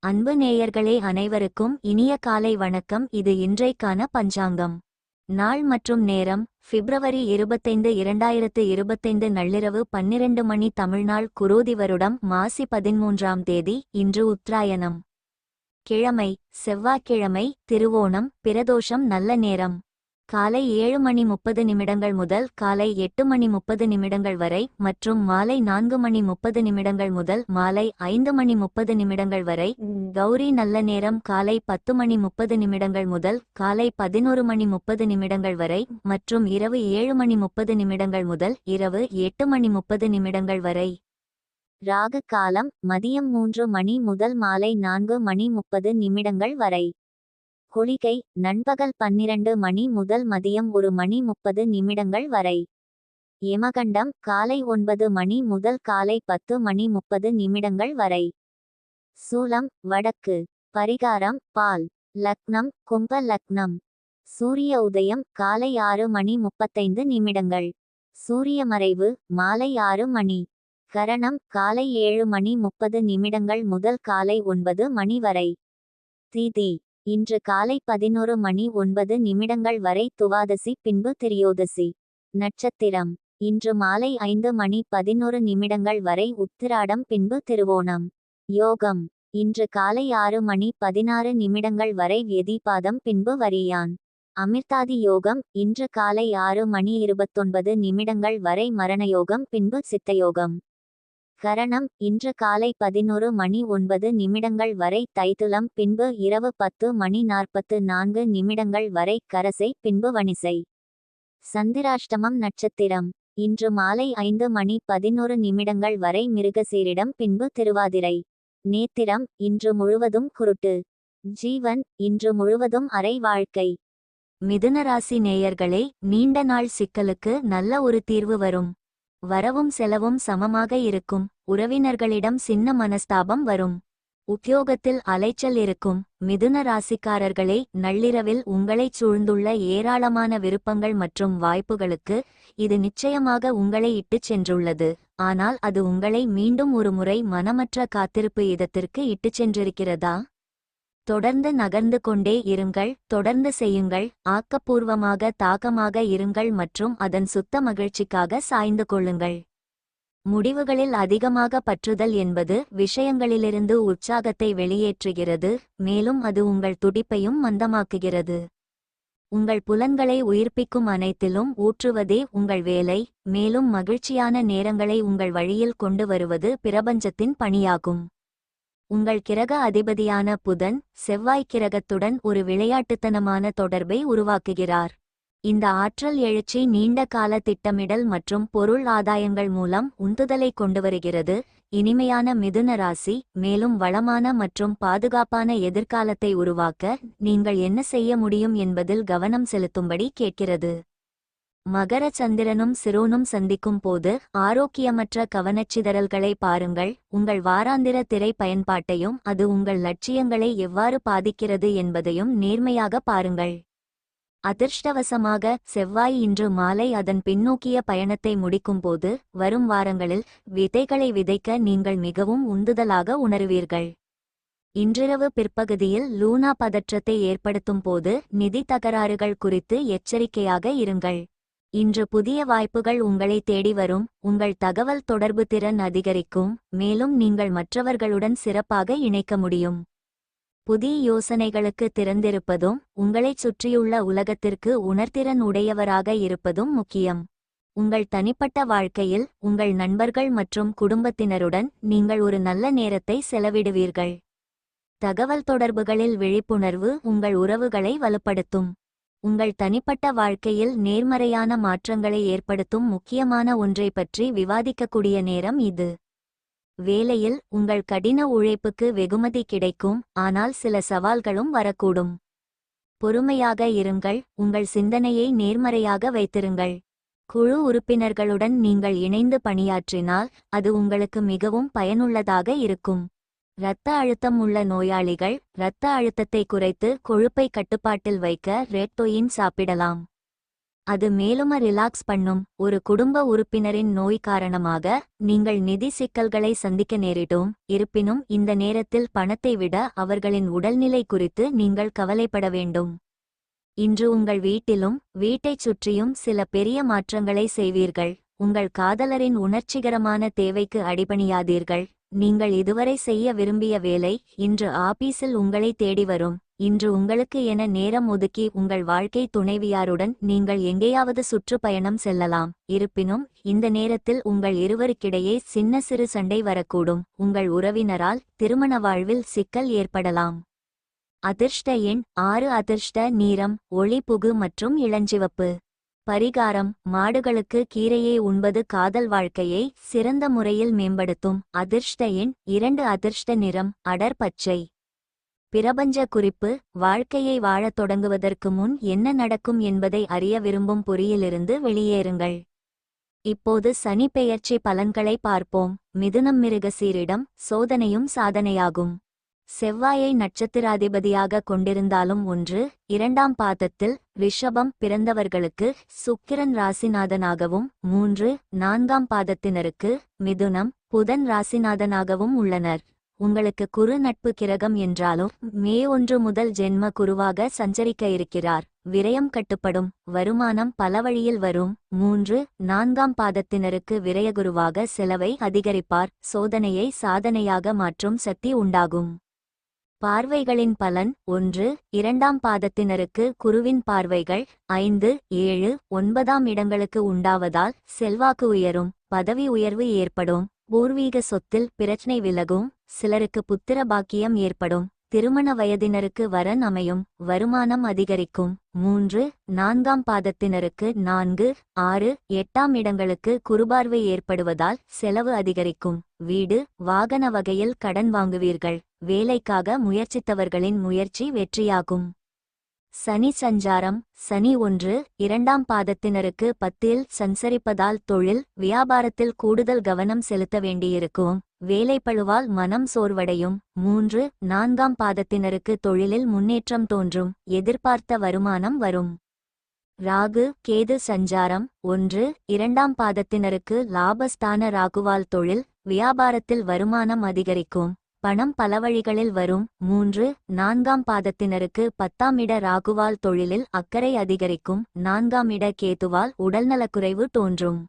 அன்பு நேயர்களே, அனைவருக்கும் இனிய காலை வணக்கம். இது இன்றைக்கான பஞ்சாங்கம். நாள் மற்றும் நேரம் பிப்ரவரி 25, 2025 நள்ளிரவு 12 மணி. தமிழ்நாள் குரோதி வருடம் மாசி 13ஆம் தேதி. இன்று உத்தராயணம். கிழமை செவ்வாய்க்கிழமை. திருவோணம். பிரதோஷம். நல்ல நேரம் காலை 7:30 முதல் காலை 8:30 வரை மற்றும் மாலை 4:30 முதல் மாலை 5:30 வரை. கௌரி நல்ல நேரம் காலை 10:30 முதல் காலை 11:30 வரை மற்றும் இரவு 7:30 முதல் இரவு 8:30 வரை. ராகு காலம் மதியம் 3 மணி முதல் மாலை 4:30 வரை. குளிகை நண்பகல் 12 மணி முதல் மதியம் 1:30 வரை. யமகண்டம் காலை 9 மணி முதல் காலை 10:30 வரை. சூலம் வடக்கு. பரிகாரம் பால். லக்னம் கும்ப லக்னம். சூரிய உதயம் காலை 6:35. சூரிய மறைவு மாலை 6 மணி. கரணம் காலை 7:30 முதல் காலை 9 மணி வரை. திதி இன்று காலை 11:09 வரை துவாதசி, பின்பு திரியோதசி. நட்சத்திரம் இன்று மாலை 5:11 வரை உத்திராடம், பின்பு திருவோணம். யோகம் இன்று காலை 6:16 வரை வியதிபாதம், பின்பு வரியான். அமிர்தாதி யோகம் இன்று காலை 6:29 வரை மரணயோகம், பின்பு சித்தயோகம். கரணம் இன்று காலை 11:09 வரை தைத்துலம், பின்பு இரவு 10:44 வரை கரசை, பின்பு வணிசை. சந்திராஷ்டமம் நட்சத்திரம் இன்று மாலை 5:11 வரை மிருகசீரிடம், பின்பு திருவாதிரை. நேத்திரம் இன்று முழுவதும் குருட்டு. ஜீவன் இன்று முழுவதும் அரை வாழ்க்கை. மிதுனராசி நேயர்களே, நீண்ட நாள் சிக்கலுக்கு நல்ல ஒரு தீர்வு வரும். வரவும் செலவும் சமமாக இருக்கும். உறவினர்களிடம் சின்ன மனஸ்தாபம் வரும். உத்தியோகத்தில் அலைச்சல் இருக்கும். மிதுன ராசிக்காரர்களே, நள்ளிரவில் உங்களைச் சூழ்ந்துள்ள ஏராளமான விருப்பங்கள் மற்றும் வாய்ப்புகளுக்கு இது நிச்சயமாக உங்களை இட்டுச் சென்றுள்ளது. ஆனால் அது உங்களை மீண்டும் ஒரு முறை மனமற்ற காத்திருப்பு இதத்திற்கு இட்டுச் சென்றிருக்கிறதா? தொடர்ந்து நகர்ந்து கொண்டே இருங்கள். தொடர்ந்து செய்யுங்கள். ஆக்கப்பூர்வமாக தாக்கமாக இருங்கள் மற்றும் அதன் சுத்த மகிழ்ச்சிக்காக சாய்ந்து கொள்ளுங்கள். முடிவுகளில் அதிகமாக பற்றுதல் என்பது விஷயங்களிலிருந்து உற்சாகத்தை வெளியேற்றுகிறது, மேலும் அது உங்கள் துடிப்பையும் மந்தமாக்குகிறது. உங்கள் புலன்களை உயிர்ப்பிக்கும் அனைத்திலும் ஊற்றுவதே உங்கள் வேலை, மேலும் மகிழ்ச்சியான நேரங்களை உங்கள் வழியில் கொண்டு வருவது பிரபஞ்சத்தின் பணியாகும். உங்கள் கிரக அதிபதியான புதன் செவ்வாய் கிரகத்துடன் ஒரு விளையாட்டுத்தனமான தொடர்பை உருவாக்குகிறார். இந்த ஆற்றல் எழுச்சி நீண்ட கால திட்டமிடல் மற்றும் பொருள் ஆதாயங்கள் மூலம் உந்துதலை கொண்டுவருகிறது. இனிமையான மிதுன ராசி, மேலும் வளமான மற்றும் பாதுகாப்பான எதிர்காலத்தை உருவாக்க நீங்கள் என்ன செய்ய முடியும் என்பதில் கவனம் செலுத்தும்படி கேட்கிறது. மகர சந்திரனும் சிரோனும் சந்திக்கும் போது ஆரோக்கியமற்ற கவனச்சிதறல்களை பாருங்கள். உங்கள் வாராந்திர திரை பயன்பாட்டையும் அது உங்கள் லட்சியங்களை எவ்வாறு பாதிக்கிறது என்பதையும் நேர்மையாக பாருங்கள். அதிர்ஷ்டவசமாக செவ்வாய் இன்று மாலை அதன் பின்னோக்கிய பயணத்தை முடிக்கும்போது வரும் வாரங்களில் விதைகளை விதைக்க நீங்கள் மிகவும் உந்துதலாக உணருவீர்கள். இன்றிரவு பிற்பகுதியில் லூனா பதற்றத்தை ஏற்படுத்தும் போது நிதி தகராறுகள் குறித்து எச்சரிக்கையாக இருங்கள். இன்று புதிய வாய்ப்புகள் உங்களை தேடி வரும். உங்கள் தகவல் தொடர்பு திறன் அதிகரிக்கும், மேலும் நீங்கள் மற்றவர்களுடன் சிறப்பாக இணைக்க முடியும். புதிய யோசனைகளுக்கு திறந்திருப்பதும் உங்களைச் சுற்றியுள்ள உலகத்திற்கு உணர்திறன் உடையவராக இருப்பதும் முக்கியம். உங்கள் தனிப்பட்ட வாழ்க்கையில் உங்கள் நண்பர்கள் மற்றும் குடும்பத்தினருடன் நீங்கள் ஒரு நல்ல நேரத்தை செலவிடுவீர்கள். தகவல் தொடர்புகளில் விழிப்புணர்வு உங்கள் உறவுகளை வலுப்படுத்தும். உங்கள் தனிப்பட்ட வாழ்க்கையில் நேர்மறையான மாற்றங்களை ஏற்படுத்தும் முக்கியமான ஒன்றை பற்றி விவாதிக்கக்கூடிய நேரம் இது. வேலையில் உங்கள் கடின உழைப்புக்கு வெகுமதி கிடைக்கும், ஆனால் சில சவால்களும் வரக்கூடும். பொறுமையாக இருங்கள். உங்கள் சிந்தனையை நேர்மறையாக வைத்திருங்கள். குழு உறுப்பினர்களுடன் நீங்கள் இணைந்து பணியாற்றினால் அது உங்களுக்கு மிகவும் பயனுள்ளதாக இருக்கும். இரத்த அழுத்தம் உள்ள நோயாளிகள் இரத்த அழுத்தத்தை குறைத்து கொழுப்பை கட்டுப்பாட்டில் வைக்க ரெட் ஒயின் சாப்பிடலாம். அது மேலும் ரிலாக்ஸ் பண்ணும். ஒரு குடும்ப உறுப்பினரின் நோய் காரணமாக நீங்கள் நிதி சிக்கல்களை சந்திக்க நேரிடும். இருப்பினும் இந்த நேரத்தில் பணத்தை விட அவர்களின் உடல்நிலை குறித்து நீங்கள் கவலைப்பட வேண்டும். இன்று உங்கள் வீட்டிலும் வீட்டைச் சுற்றியும் சில பெரிய மாற்றங்களை செய்வீர்கள். உங்கள் காதலரின் உணர்ச்சிகரமான தேவைக்கு அடிபணியாதீர்கள். நீங்கள் இதுவரை செய்ய விரும்பிய வேலை இன்று ஆபீஸில் உங்களை தேடி வரும். இன்று உங்களுக்கு என நேரம் ஒதுக்கி உங்கள் வாழ்க்கை துணைவியாருடன் நீங்கள் எங்கேயாவது சுற்றுப்பயணம் செல்லலாம். இருப்பினும் இந்த நேரத்தில் உங்கள் இருவருக்கிடையே சின்ன சிறு சண்டை வரக்கூடும். உங்கள் உறவினரால் திருமண வாழ்வில் சிக்கல் ஏற்படலாம். அதிர்ஷ்ட எண் 6. அதிர்ஷ்ட நிறம் ஒளிபுகு மற்றும் இளஞ்சிவப்பு. பரிகாரம்: மாடுகளுக்கு கீரையை உண்பது காதல் வாழ்க்கையை சிறந்த முறையில் மேம்படுத்தும். அதிர்ஷ்ட எண் 2. அதிர்ஷ்ட நிறம் அடர் பச்சை. பிரபஞ்ச குறிப்பு: வாழ்க்கையை வாழத் தொடங்குவதற்கு முன் என்ன நடக்கும் என்பதை அறிய விரும்பும் பொறியிலிருந்து வெளியேறுங்கள். இப்போது சனி பெயர்ச்சி பலன்களை பார்ப்போம். மிதுனம் மிருகசீரிடம் சோதனையும் சாதனையாகும். செவ்வாயை நட்சத்திராதிபதியாக கொண்டிருந்தாலும் 1, 2ஆம் பாதத்தில் ரிஷபம் பிறந்தவர்களுக்கு சுக்கிரன் ராசிநாதனாகவும் 3, 4ஆம் பாதத்தினருக்கு மிதுனம் புதன் ராசிநாதனாகவும் உள்ளனர். உங்களுக்கு குரு நட்பு கிரகம் என்றாலும் மே 1 முதல் ஜென்ம குருவாக சஞ்சரிக்க இருக்கிறார். விரயம் கட்டுப்படும். வருமானம் பல வழியில் வரும். 3, 4ஆம் பாதத்தினருக்கு விரயகுருவாக செலவை அதிகரிப்பார். சோதனையை சாதனையாக மாற்றும் சக்தி உண்டாகும். பார்வைகளின் பலன்: 1, 2ஆம் பாதத்தினருக்கு குருவின் பார்வைகள் 5, 7, 9ஆம் இடங்களுக்கு உண்டாவதால் செல்வாக்கு உயரும். பதவி உயர்வு ஏற்படும். பூர்வீக சொத்தில் பிரச்சனை விலகும். சிலருக்கு புத்திர பாக்கியம் ஏற்படும். திருமண வயதினருக்கு வரன் அமையும். வருமானம் அதிகரிக்கும். 3, 4ஆம் பாதத்தினருக்கு 4, 6, 8ஆம் இடங்களுக்கு குருபார்வை ஏற்படுவதால் செலவு அதிகரிக்கும். வீடு வாகன வகையில் கடன் வாங்குவீர்கள். வேலைக்காக முயற்சித்தவர்களின் முயற்சி வெற்றியாகும். சனி சஞ்சாரம்: சனி 1, 2ஆம் பாதத்தினருக்கு 10இல் சஞ்சரிப்பதால் தொழில் வியாபாரத்தில் கூடுதல் கவனம் செலுத்த வேண்டியிருக்கும். வேலைப்பளுவால் மனம் சோர்வடையும். 3, 4ஆம் பாதத்தினருக்கு தொழிலில் முன்னேற்றம் தோன்றும். எதிர்பார்த்த வருமானம் வரும். ராகு கேது சஞ்சாரம்: 1, 2ஆம் பாதத்தினருக்கு லாபஸ்தான ராகுவால் தொழில் வியாபாரத்தில் வருமானம் அதிகரிக்கும். பணம் பல வழிகளில் வரும். 3, 4ஆம் பாதத்தினருக்கு 10ஆம் இட ராகுவால் தொழிலில் அக்கறை அதிகரிக்கும். 4ஆம் இட கேதுவால் உடல்நலக்குறைவு தோன்றும்.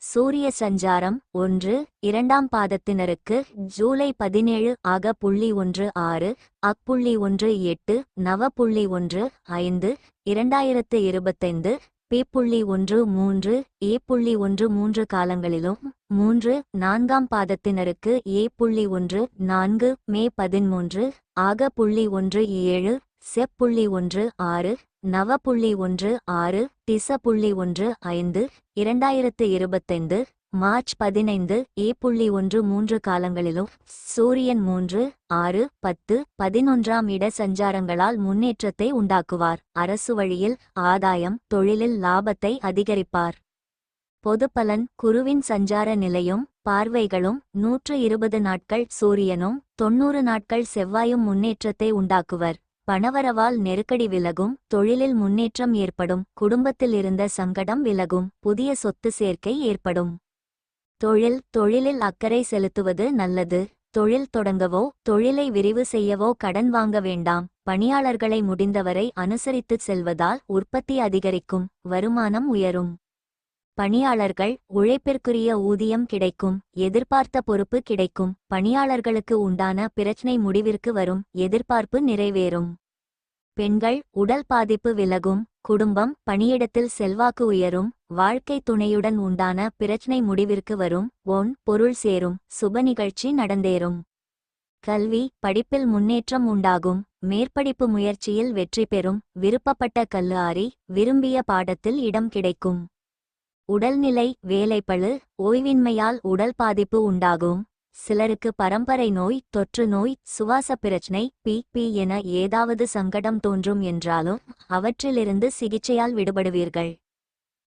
சூரிய சஞ்சாரம்: 1, 2ஆம் பாதத்தினருக்கு ஜூலை 17 ஆக .16 .18 நவ.15 2025 P.13 A.13 காலங்களிலும் 3, 4ஆம் பாதத்தினருக்கு A.14 மே 13 ஆக .17 செப்.16 நவ.16 டிச.15 2025 மார்ச் 15 A.13 காலங்களிலும் சூரியன் 3, 6, 10, 11ஆம் இட சஞ்சாரங்களால் முன்னேற்றத்தை உண்டாக்குவார். அரசு வழியில் ஆதாயம் தொழிலில் லாபத்தை அதிகரிப்பார். பொதுப்பலன்: குருவின் சஞ்சார நிலையும் பார்வைகளும் 120 நாட்கள் சூரியனும் 90 நாட்கள் செவ்வாயும் முன்னேற்றத்தை உண்டாக்குவர். பணவரவால் நெருக்கடி விலகும். தொழிலில் முன்னேற்றம் ஏற்படும். குடும்பத்தில் இருந்த சங்கடம் விலகும். புதிய சொத்து சேர்க்கை ஏற்படும். தொழிலில் அக்கறை செலுத்துவது நல்லது. தொழில் தொடங்கவோ தொழிலை விரிவு செய்யவோ கடன் வாங்க வேண்டாம். பணியாளர்களை முடிந்தவரை அனுசரித்துச் செல்வதால் உற்பத்தி அதிகரிக்கும். வருமானம் உயரும். பணியாளர்கள் உழைப்பிற்குரிய ஊதியம் கிடைக்கும். எதிர்பார்த்த பொறுப்பு கிடைக்கும். பணியாளர்களுக்கு உண்டான பிரச்சனை முடிவிற்கு வரும். எதிர்பார்ப்பு நிறைவேறும். பெண்கள் உடல் பாதிப்பு விலகும். குடும்பம் பணியிடத்தில் செல்வாக்கு உயரும். வாழ்க்கை துணையுடன் உண்டான பிரச்சனை முடிவிற்கு வரும். பொருள் சேரும். சுப நிகழ்ச்சி நடந்தேறும். கல்வி படிப்பில் முன்னேற்றம் உண்டாகும். மேற்படிப்பு முயற்சியில் வெற்றி பெறும். விருப்பப்பட்ட கல்லூரி விரும்பிய பாடத்தில் இடம் கிடைக்கும். உடல்நிலை வேலைப்பளு ஓய்வின்மையால் உடல் பாதிப்பு உண்டாகும். சிலருக்கு பரம்பரை நோய் தொற்று நோய் சுவாச பிரச்சனை பி என ஏதாவது சங்கடம் தோன்றும் என்றாலும் அவற்றிலிருந்து சிகிச்சையால் விடுபடுவீர்கள்.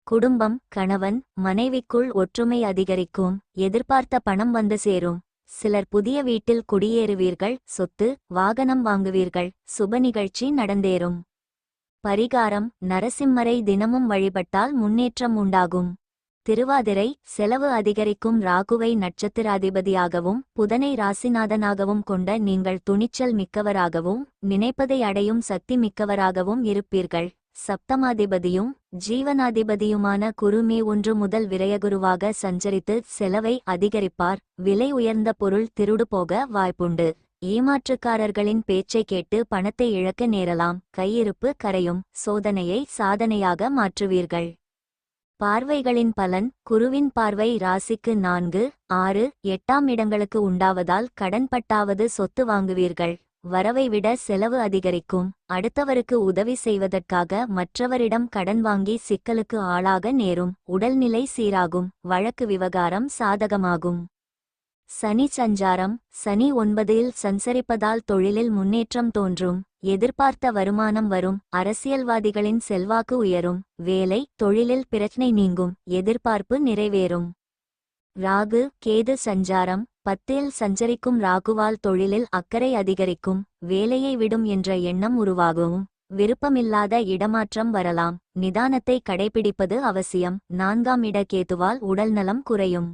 குடும்பம் கணவன் மனைவிக்குள் ஒற்றுமை அதிகரிக்கும். எதிர்பார்த்த பணம் வந்து சேரும். சிலர் புதிய வீட்டில் குடியேறுவீர்கள். சொத்து வாகனம் வாங்குவீர்கள். சுப நிகழ்ச்சி நடந்தேறும். பரிகாரம்: நரசிம்மரை தினமும் வழிபட்டால் முன்னேற்றம் உண்டாகும். திருவாதிரை: செலவு அதிகரிக்கும் ராகுவை நட்சத்திராதிபதியாகவும் புதனை ராசிநாதனாகவும் கொண்ட நீங்கள் துணிச்சல் மிக்கவராகவும் நினைப்பதை அடையும் சக்தி மிக்கவராகவும் இருப்பீர்கள். சப்தமாதிபதியும் ஜீவனாதிபதியுமான குரு மே 1 முதல் விரயகுருவாக சஞ்சரித்து செலவை அதிகரிப்பார். விலை உயர்ந்த பொருள் திருடு போக வாய்ப்புண்டு. ஏமாற்றுக்காரர்களின் பேச்சை கேட்டு பணத்தை இழக்க நேரலாம். கையிருப்பு கரையும். சோதனையை சாதனையாக மாற்றுவீர்கள். பார்வைகளின் பலன்: குருவின் பார்வை ராசிக்கு 4, 6, 8ஆம் இடங்களுக்கு உண்டாவதால் கடன்பட்டாவது சொத்து வாங்குவீர்கள். வரவை விட செலவு அதிகரிக்கும். அடுத்தவருக்கு உதவி செய்வதற்காக மற்றவரிடம் கடன் வாங்கி சிக்கலுக்கு ஆளாக நேரும். உடல்நிலை சீராகும். வழக்கு விவகாரம் சாதகமாகும். சனி சஞ்சாரம்: சனி 9இல் சஞ்சரிப்பதால் தொழிலில் முன்னேற்றம் தோன்றும். எதிர்பார்த்த வருமானம் வரும். அரசியல்வாதிகளின் செல்வாக்கு உயரும். வேலை தொழிலில் பிரச்சனை நீங்கும். எதிர்பார்ப்பு நிறைவேறும். ராகு கேது சஞ்சாரம்: 10இல் சஞ்சரிக்கும் ராகுவால் தொழிலில் அக்கறை அதிகரிக்கும். வேலையை விடும் என்ற எண்ணம் உருவாகும். விருப்பமில்லாத இடமாற்றம் வரலாம். நிதானத்தை கடைபிடிப்பது அவசியம். 4ஆம் இட கேதுவால் உடல்நலம் குறையும்.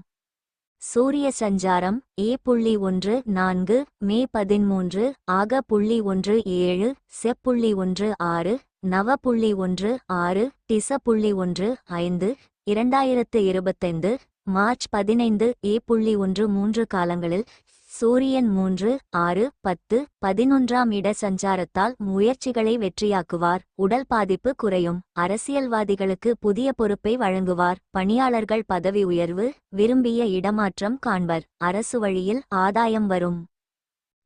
சூரிய சஞ்சாரம்: A.1 மே 13 ஆக.1 செப்.1 6 நவ.1 6 டிச.1 5 2025 மார்ச் 15 A.1 3 காலங்களில் சூரியன் 3, 6, 10, 11ஆம் இட சஞ்சாரத்தால் முயற்சிகளை வெற்றியாக்குவார். உடல் பாதிப்பு குறையும். அரசியல்வாதிகளுக்கு புதிய பொறுப்பை வழங்குவார். பணியாளர்கள் பதவி உயர்வு, விரும்பிய இடமாற்றம் காண்பர். அரசு வழியில் ஆதாயம் வரும்.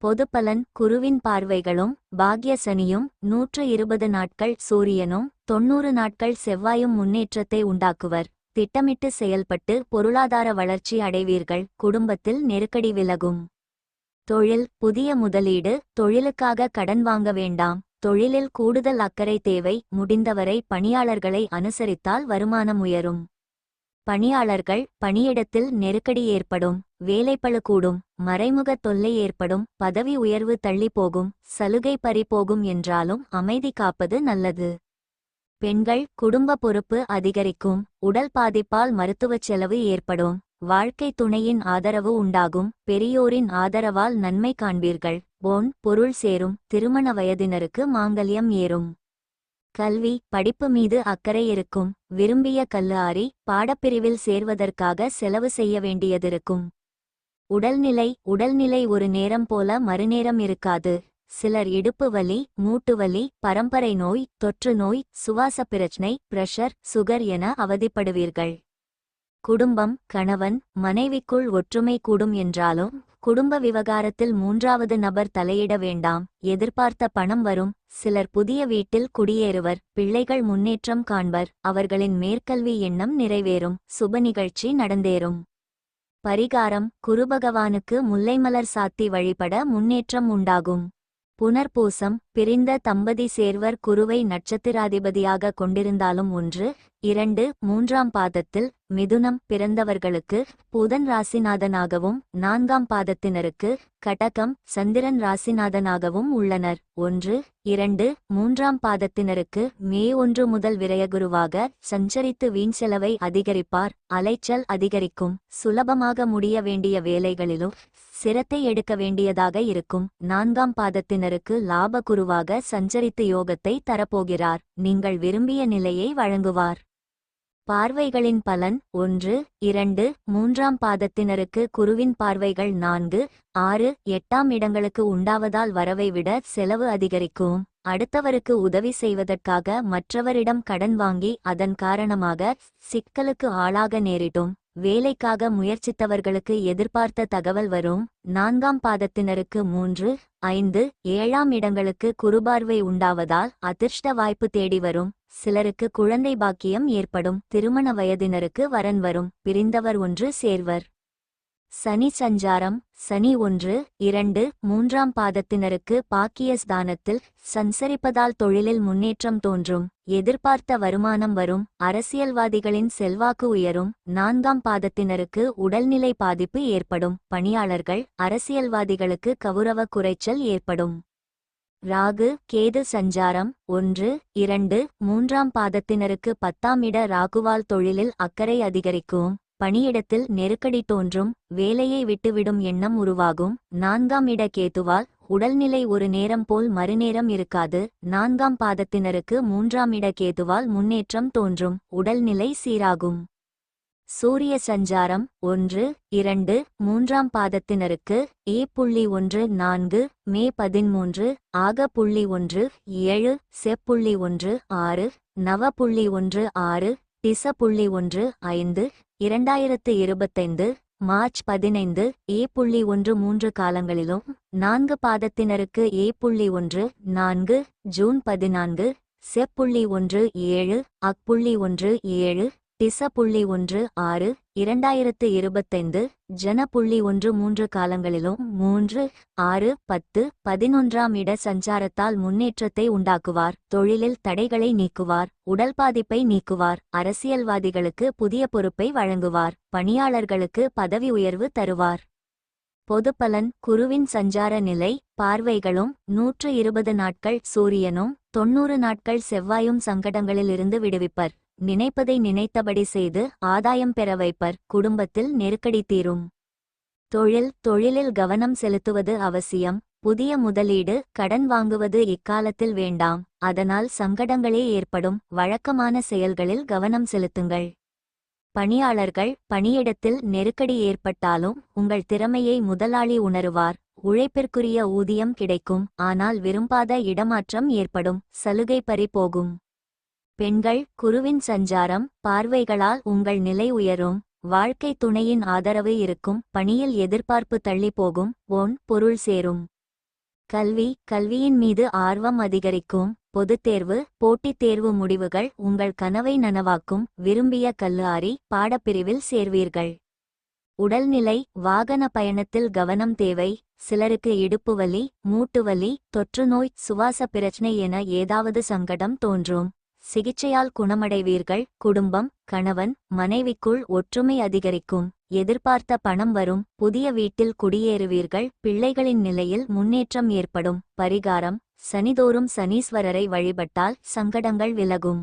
பொதுப்பலன்: குருவின் பார்வைகளும் பாக்ய சனியும் 120 நாட்கள் சூரியனும் 90 நாட்கள் செவ்வாயும் முன்னேற்றத்தை உண்டாக்குவர். திட்டமிட்டு செயல்பட்டு பொருளாதார வளர்ச்சி அடைவீர்கள். குடும்பத்தில் நெருக்கடி விலகும். தொழில் புதிய முதலீடு. தொழிலுக்காக கடன் வாங்க வேண்டாம். தொழிலில் கூடுதல் அக்கறை தேவை. முடிந்தவரை பணியாளர்களை அனுசரித்தால் வருமானம் உயரும். பணியாளர்கள் பணியிடத்தில் நெருக்கடி ஏற்படும். வேலைப்பளு கூடும். மறைமுக தொல்லை ஏற்படும். பதவி உயர்வு தள்ளி போகும். சலுகை பறிபோகும் என்றாலும் அமைதி காப்பது நல்லது. பெண்கள் குடும்ப பொறுப்பு அதிகரிக்கும். உடல் பாதிப்பால் மருத்துவச் செலவு ஏற்படும். வாழ்க்கை துணையின் ஆதரவு உண்டாகும். பெரியோரின் ஆதரவால் நன்மை காண்பீர்கள். பொருள் சேரும். திருமண வயதினருக்கு மாங்கல்யம் ஏறும். கல்வி படிப்பு மீது அக்கறை இருக்கும். விரும்பிய கல்லூரி பாடப்பிரிவில் சேர்வதற்காக செலவு செய்ய வேண்டியதிருக்கும். உடல்நிலை ஒரு நேரம் போல மறுநேரம் இருக்காது. சிலர் இடுப்பு வலி, மூட்டு வலி, பரம்பரை நோய், தொற்று நோய், சுவாச பிரச்சனை, பிரஷர், சுகர் என அவதிப்படுவீர்கள். குடும்பம் கணவன் மனைவிக்குள் ஒற்றுமை கூடும் என்றாலும் குடும்ப விவகாரத்தில் 3வது நபர் தலையிட வேண்டாம். எதிர்பார்த்த பணம் வரும். சிலர் புதிய வீட்டில் குடியேறுவர். பிள்ளைகள் முன்னேற்றம் காண்பர். அவர்களின் மேற்கல்வி எண்ணம் நிறைவேறும். சுப நிகழ்ச்சி நடந்தேறும். பரிகாரம்: குருபகவானுக்கு முல்லைமலர் சாத்தி வழிபட முன்னேற்றம் உண்டாகும். புனர்பூசம்: பிரிந்த தம்பதி சேர்வர் குருவை நட்சத்திராதிபதியாக கொண்டிருந்தாலும் 1, 2, 3ஆம் பாதத்தில் மிதுனம் பிறந்தவர்களுக்கு புதன் ராசிநாதனாகவும் 4ஆம் பாதத்தினருக்கு கடகம் சந்திரன் ராசிநாதனாகவும் உள்ளனர். 1, 2, 3ஆம் பாதத்தினருக்கு மே 1 முதல் விரயகுருவாக சஞ்சரித்து வீண் செலவை அதிகரிப்பார். அலைச்சல் அதிகரிக்கும். சுலபமாக முடிய வேண்டிய வேலைகளிலும் சிரத்தை எடுக்க வேண்டியதாக இருக்கும். 4ஆம் பாதத்தினருக்கு லாப குருவாக சஞ்சரித்து யோகத்தை தரப்போகிறார். நீங்கள் விரும்பிய நிலையை வழங்குவார். பார்வைகளின் பலன்: 1, 2, 3ஆம் பாதத்தினருக்கு குருவின் பார்வைகள் 4, 6, 8ஆம் இடங்களுக்கு உண்டாவதால் வரவை விட செலவு அதிகரிக்கும். அடுத்தவருக்கு உதவி செய்வதற்காக மற்றவரிடம் கடன் வாங்கி அதன் காரணமாக சிக்கலுக்கு ஆளாக நேரிடும். வேலைக்காக முயற்சித்தவர்களுக்கு எதிர்பார்த்த தகவல் வரும். 4ஆம் பாதத்தினருக்கு 3, 5, 7ஆம் இடங்களுக்கு குருபார்வை உண்டாவதால் அதிர்ஷ்ட வாய்ப்பு தேடி வரும். சிலருக்கு குழந்தை பாக்கியம் ஏற்படும். திருமண வயதினருக்கு வரன் வரும். பிரிந்தவர் ஒன்று சேர்வர். சனி சஞ்சாரம்: சனி 1, 2, 3ஆம் பாதத்தினருக்கு பாக்கியஸ்தானத்தில் சஞ்சரிப்பதால் தொழிலில் முன்னேற்றம் தோன்றும். எதிர்பார்த்த வருமானம் வரும். அரசியல்வாதிகளின் செல்வாக்கு உயரும். 4ஆம் பாதத்தினருக்கு உடல்நிலை பாதிப்பு ஏற்படும். பணியாளர்கள் அரசியல்வாதிகளுக்கு கௌரவ குறைச்சல் ஏற்படும். ராகு கேது சஞ்சாரம் 1, 2, 3ஆம் பாதத்தினருக்கு 10ஆம் இட ராகுவால் தொழிலில் அக்கறை அதிகரிக்கும். பணியிடத்தில் நெருக்கடி தோன்றும். வேலையை விட்டுவிடும் எண்ணம் உருவாகும். 4ஆம் இட கேதுவால் உடல்நிலை ஒரு நேரம் போல் மறுநேரம் இருக்காது. 4ஆம் பாதத்தினருக்கு 3ஆம் இட கேதுவால் முன்னேற்றம் தோன்றும். உடல்நிலை சீராகும். சூரிய சஞ்சாரம் 1, 2, 3ஆம் பாதத்தினருக்கு A.14 மே 13 ஆக.1 7 செ.1 6 நவ.1 6 டிச.1 5 2025 மார்ச் 15 A.13 காலங்களிலும் 4 பாதத்தினருக்கு A.1 4 ஜூன் 14 செ.1 7 அக்.1 7 டிச.1 6 2025 ஜன.1 3 காலங்களிலும் 3, 6, 10, 11ஆம் இட சஞ்சாரத்தால் முன்னேற்றத்தை உண்டாக்குவார். தொழிலில் தடைகளை நீக்குவார். உடல் பாதிப்பை நீக்குவார். அரசியல்வாதிகளுக்கு புதிய பொறுப்பை வழங்குவார். பணியாளர்களுக்கு பதவி உயர்வு தருவார். பொதுப்பலன் குருவின் சஞ்சார நிலை பார்வைகளும் 120 நாட்கள் சூரியனும் 90 நாட்கள் செவ்வாயும் சங்கடங்களில் இருந்து விடுவிப்பர். நினைப்பதை நினைத்தபடி செய்து ஆதாயம் பெற வைப்பர். குடும்பத்தில் நெருக்கடி தீரும். தொழிலில் கவனம் செலுத்துவது அவசியம். புதிய முதலீடு கடன் வாங்குவது இக்காலத்தில் வேண்டாம். அதனால் சங்கடங்களே ஏற்படும். வழக்கமான செயல்களில் கவனம் செலுத்துங்கள். பணியாளர்கள் பணியிடத்தில் நெருக்கடி ஏற்பட்டாலும் உங்கள் திறமையை முதலாளி உணருவார். உழைப்பிற்குரிய ஊதியம் கிடைக்கும். ஆனால் விரும்பாத இடமாற்றம் ஏற்படும். சலுகை பறி போகும். பெண்கள் குருவின் சஞ்சாரம் பார்வைகளால் உங்கள் நிலை உயரும். வாழ்க்கை துணையின் ஆதரவு இருக்கும். பணியில் எதிர்பார்ப்பு தள்ளி போகும். பொருள் சேரும். கல்வியின் மீது ஆர்வம் அதிகரிக்கும். பொதுத்தேர்வு போட்டித் தேர்வு முடிவுகள் உங்கள் கனவை நனவாக்கும். விரும்பிய கல்லூரி பாடப்பிரிவில் சேர்வீர்கள். உடல்நிலை வாகன பயணத்தில் கவனம் தேவை. சிலருக்கு இடுப்பு வலி மூட்டு வலி தொற்றுநோய் சுவாச பிரச்சனை என ஏதாவது சங்கடம் தோன்றும். சிகிச்சையால் குணமடைவீர்கள். குடும்பம் கணவன் மனைவிக்குள் ஒற்றுமை அதிகரிக்கும். எதிர்பார்த்த பணம் வரும். புதிய வீட்டில் குடியேறுவீர்கள். பிள்ளைகளின் நிலையில் முன்னேற்றம் ஏற்படும். பரிகாரம் சனிதோறும் சனீஸ்வரரை வழிபட்டால் சங்கடங்கள் விலகும்.